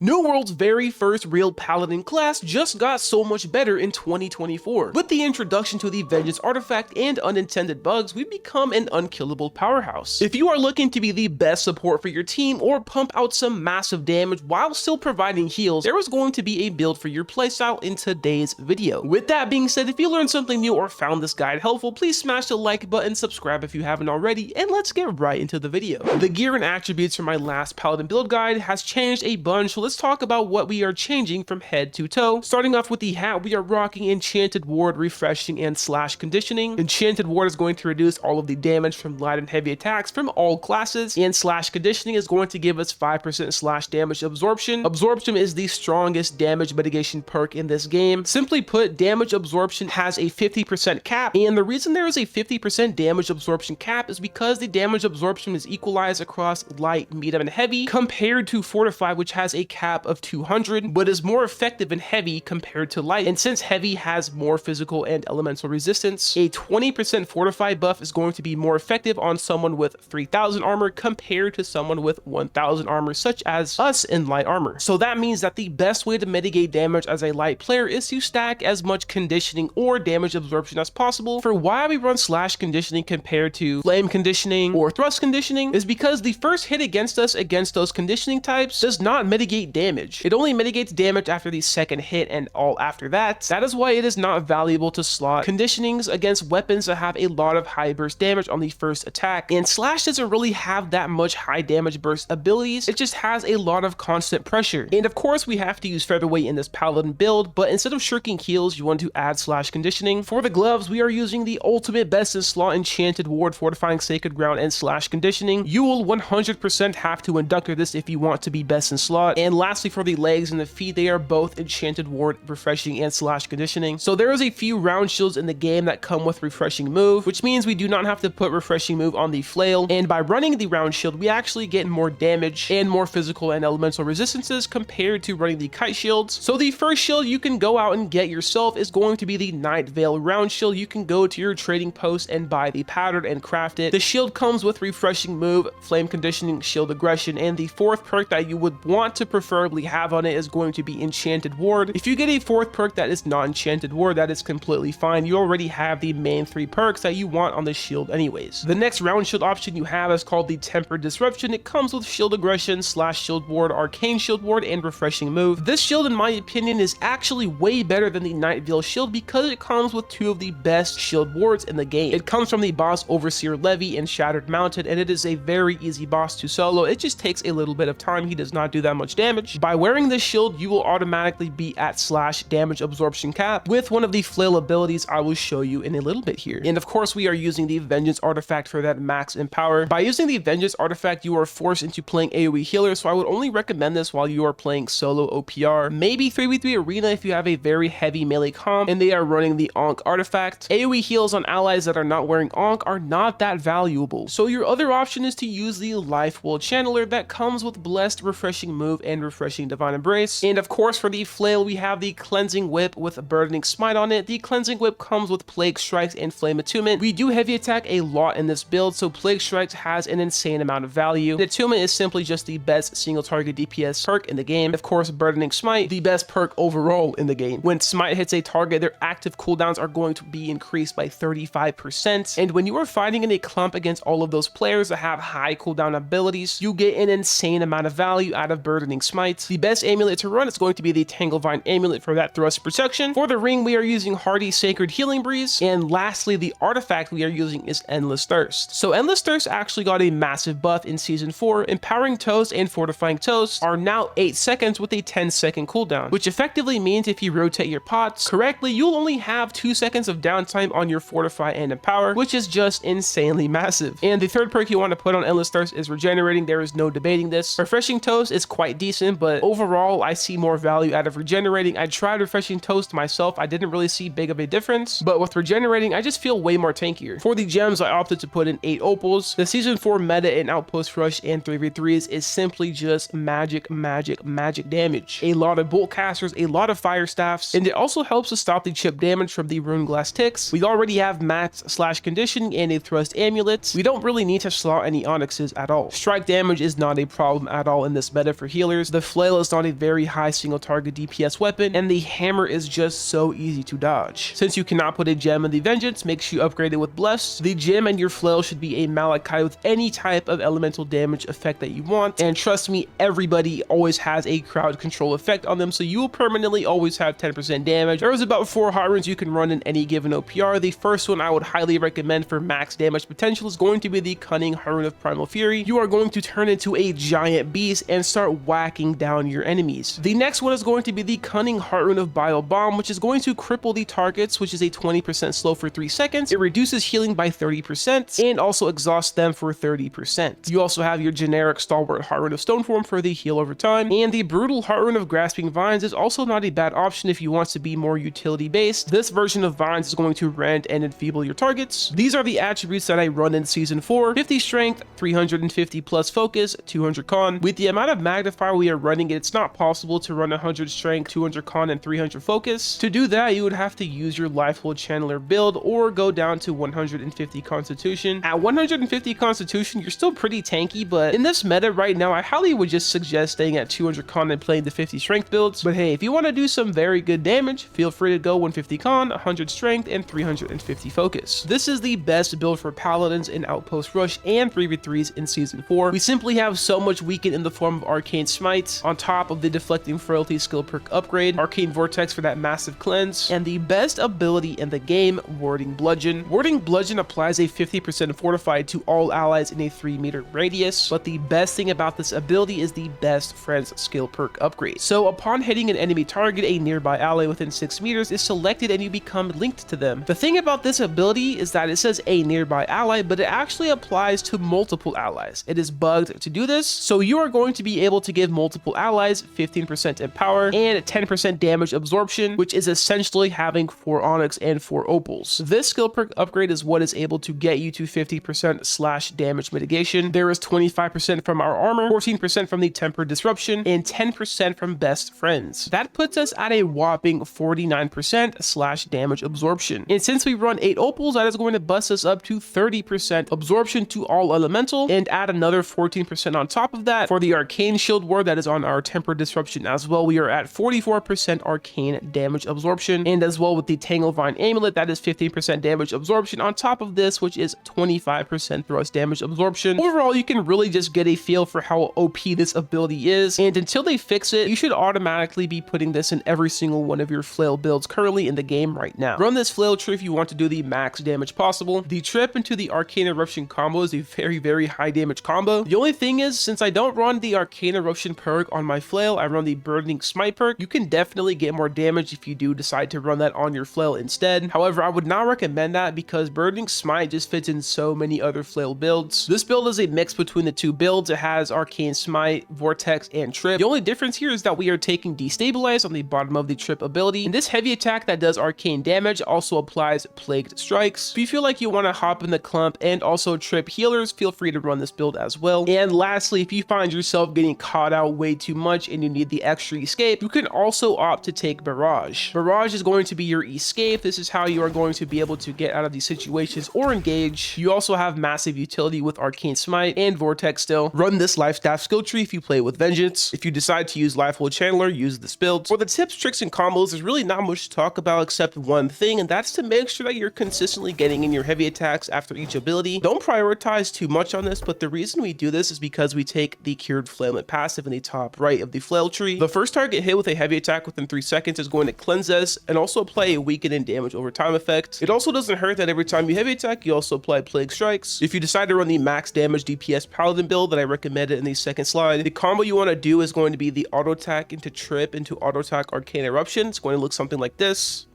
New World's very first real Paladin class just got so much better in 2024. With the introduction to the Vengeance artifact and unintended bugs, we've become an unkillable powerhouse. If you are looking to be the best support for your team or pump out some massive damage while still providing heals, there is going to be a build for your playstyle in today's video. With that being said, if you learned something new or found this guide helpful, please smash the like button, subscribe if you haven't already, and let's get right into the video. The gear and attributes from my last Paladin build guide has changed a bunch, so let's talk about what we are changing from head to toe. Starting off with the hat, we are rocking Enchanted Ward, Refreshing, and Slash Conditioning. Enchanted Ward is going to reduce all of the damage from light and heavy attacks from all classes, and Slash Conditioning is going to give us 5% slash damage absorption. Absorption is the strongest damage mitigation perk in this game. Simply put, damage absorption has a 50% cap, and the reason there is a 50% damage absorption cap is because the damage absorption is equalized across light, medium, and heavy, compared to Fortify, which has a cap of 200, but is more effective in heavy compared to light. And since heavy has more physical and elemental resistance, a 20% Fortify buff is going to be more effective on someone with 3000 armor compared to someone with 1000 armor, such as us in light armor. So that means that the best way to mitigate damage as a light player is to stack as much conditioning or damage absorption as possible. For why we run Slash Conditioning compared to Flame Conditioning or Thrust Conditioning is because the first hit against us against those conditioning types does not mitigate damage. It only mitigates damage after the second hit and all after that. That is why it is not valuable to slot conditionings against weapons that have a lot of high burst damage on the first attack. And Slash doesn't really have that much high damage burst abilities, it just has a lot of constant pressure. And of course we have to use Featherweight in this Paladin build, but instead of shirking heals, you want to add Slash Conditioning. For the gloves, we are using the ultimate best in slot Enchanted Ward, Fortifying Sacred Ground, and Slash Conditioning. You will 100% have to inductor this if you want to be best in slot. And lastly, for the legs and the feet, they are both Enchanted Ward, Refreshing, and Slash Conditioning. So there is a few round shields in the game that come with Refreshing Move, which means we do not have to put Refreshing Move on the Flail, and by running the round shield, we actually get more damage and more physical and elemental resistances compared to running the Kite shields. So the first shield you can go out and get yourself is going to be the Night Veil round shield. You can go to your trading post and buy the pattern and craft it. The shield comes with Refreshing Move, Flame Conditioning, Shield Aggression, and the fourth perk that you would want to preferably have on it is going to be Enchanted Ward. If you get a fourth perk that is not Enchanted Ward, that is completely fine. You already have the main three perks that you want on the shield anyways. The next round shield option you have is called the Tempered Disruption. It comes with Shield Aggression, Slash Shield Ward, Arcane Shield Ward, and Refreshing Move. This shield, in my opinion, is actually way better than the Night Veil shield because it comes with two of the best shield wards in the game. It comes from the boss Overseer Levy in Shattered Mountain, and it is a very easy boss to solo. It just takes a little bit of time. He does not do that much damage. By wearing this shield, you will automatically be at slash damage absorption cap with one of the Flail abilities I will show you in a little bit here. And of course, we are using the Vengeance artifact for that max empower. By using the Vengeance artifact, you are forced into playing AoE healer, so I would only recommend this while you are playing solo OPR. Maybe 3v3 arena if you have a very heavy melee comp and they are running the Ankh artifact. AoE heals on allies that are not wearing Ankh are not that valuable. So your other option is to use the Life Will Channeler that comes with Blessed, Refreshing Move, and Refreshing Divine Embrace. And of course, for the Flail, we have the Cleansing Whip with a Burdening Smite on it. The Cleansing Whip comes with Plague Strikes and Flame Attunement. We do heavy attack a lot in this build, so Plague Strikes has an insane amount of value. The Attunement is simply just the best single target DPS perk in the game. Of course, Burdening Smite, the best perk overall in the game. When Smite hits a target, their active cooldowns are going to be increased by 35%. And when you are fighting in a clump against all of those players that have high cooldown abilities, you get an insane amount of value out of Burdening Smite. The best amulet to run is going to be the Tanglevine amulet for that thrust protection. For the ring, we are using Hardy Sacred Healing Breeze. And lastly, the artifact we are using is Endless Thirst. So Endless Thirst actually got a massive buff in Season 4. Empowering Toast and Fortifying Toast are now 8 seconds with a 10-second cooldown, which effectively means if you rotate your pots correctly, you'll only have 2 seconds of downtime on your Fortify and Empower, which is just insanely massive. And the third perk you want to put on Endless Thirst is Regenerating. There is no debating this. Refreshing Toast is quite decent, but overall I see more value out of Regenerating. I tried Refreshing Toast myself, I didn't really see big of a difference, but with Regenerating I just feel way more tankier. For the gems, I opted to put in 8 opals. The Season 4 meta in Outpost Rush and 3v3s is simply just magic damage. A lot of bolt casters, a lot of fire staffs, and it also helps to stop the chip damage from the rune glass ticks. We already have max slash conditioning and a thrust amulet. We don't really need to slot any onyxes at all. Strike damage is not a problem at all in this meta for healers. scissors, the flail is not a very high single target DPS weapon, and the hammer is just so easy to dodge. Since you cannot put a gem in the vengeance, make sure you upgrade it with blessed. The gem and your flail should be a Malachite with any type of elemental damage effect that you want, and trust me, everybody always has a crowd control effect on them, so you will permanently always have 10% damage. There's about 4 Heartrunes you can run in any given OPR. The first one I would highly recommend for max damage potential is going to be the Cunning Heartrune of Primal Fury. You are going to turn into a giant beast and start whacking down your enemies. The next one is going to be the Cunning Heartrune of Bile Bomb, which is going to cripple the targets, which is a 20% slow for 3 seconds. It reduces healing by 30% and also exhausts them for 30%. You also have your generic Stalwart Heartrune of Stoneform for the heal over time, and the Brutal Heartrune of Grasping Vines is also not a bad option if you want to be more utility based. This version of Vines is going to rend and enfeeble your targets. These are the attributes that I run in Season 4: 50 Strength, 350 plus Focus, 200 Con. With the amount of Magnifier we are running, it's not possible to run 100 Strength, 200 Con, and 300 Focus. To do that, you would have to use your Lifehold Channeler build or go down to 150 Constitution. At 150 Constitution, you're still pretty tanky, but in this meta right now, I highly would just suggest staying at 200 Con and playing the 50 Strength builds. But hey, if you want to do some very good damage, feel free to go 150 Con, 100 Strength, and 350 Focus. This is the best build for Paladins in Outpost Rush and 3v3s in Season 4. We simply have so much weaken in the form of Arcane Smite, on top of the Deflecting Frailty skill perk upgrade, Arcane Vortex for that massive cleanse, and the best ability in the game, Warding Bludgeon. Warding Bludgeon applies a 50% fortified to all allies in a 3-meter radius, but the best thing about this ability is the Best Friends skill perk upgrade. So upon hitting an enemy target, a nearby ally within 6 meters is selected and you become linked to them. The thing about this ability is that it says a nearby ally, but it actually applies to multiple allies. It is bugged to do this, so you are going to be able to give multiple allies 15% in power and 10% damage absorption, which is essentially having 4 Onyx and 4 Opals. This skill perk upgrade is what is able to get you to 50% slash damage mitigation. There is 25% from our armor, 14% from the Tempered Disruption, and 10% from Best Friends. That puts us at a whopping 49% slash damage absorption. And since we run 8 Opals, that is going to bust us up to 30% absorption to all elemental, and add another 14% on top of that for the Arcane Shield Ward that is on our Tempered Disruption as well. We are at 44% arcane damage absorption, and as well with the Tanglevine Amulet, that is 15% damage absorption on top of this, which is 25% thrust damage absorption. Overall, you can really just get a feel for how OP this ability is, and until they fix it, you should automatically be putting this in every single one of your flail builds currently in the game right now. Run this flail tree if you want to do the max damage possible. The trip into the Arcane Eruption combo is a very high damage combo. The only thing is, since I don't run the Arcane Eruption perk on my flail, I run the Burning Smite perk. You can definitely get more damage if you do decide to run that on your flail instead. However, I would not recommend that because Burning Smite just fits in so many other flail builds. This build is a mix between the two builds. It has Arcane Smite, Vortex, and Trip. The only difference here is that we are taking Destabilize on the bottom of the Trip ability, and this heavy attack that does arcane damage also applies Plagued Strikes. If you feel like you want to hop in the clump and also Trip healers, feel free to run this build as well. And lastly, if you find yourself getting caught out way too much and you need the extra escape, you can also opt to take Barrage. Barrage is going to be your escape. This is how you are going to be able to get out of these situations or engage. You also have massive utility with Arcane Smite and Vortex still. Run this Life Staff skill tree if you play with Vengeance. If you decide to use Lifehold Channeler, use this build. For the tips, tricks, and combos, there's really not much to talk about except one thing, and that's to make sure that you're consistently getting in your heavy attacks after each ability. Don't prioritize too much on this, but the reason we do this is because we take the Cured Flailment passive in the top right of the flail tree. The first target hit with a heavy attack within 3 seconds is going to cleanse us and also apply a weaken and damage over time effect. It also doesn't hurt that every time you heavy attack, you also apply Plague Strikes. If you decide to run the max damage DPS Paladin build that I recommended in the second slide, the combo you want to do is going to be the auto attack into Trip into auto attack Arcane Eruption. It's going to look something like this.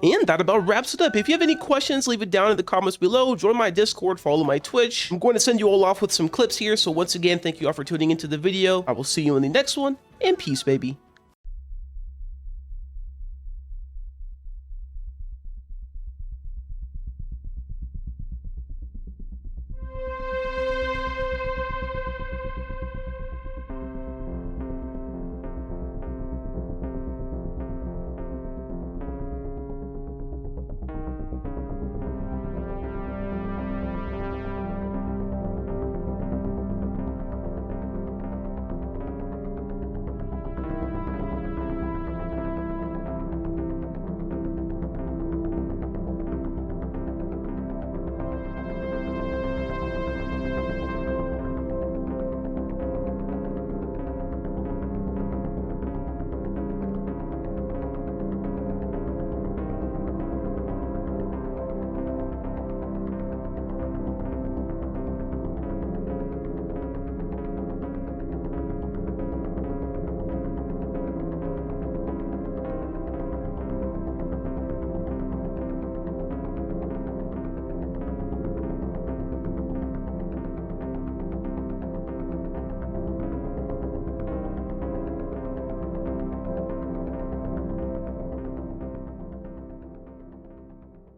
And that about wraps it up. If you have any questions, leave it down in the comments below. Join my Discord, follow my Twitch. I'm going to send you all off with some clips here. So once again, thank you all for tuning into the video. I will see you in the next one, and peace, baby.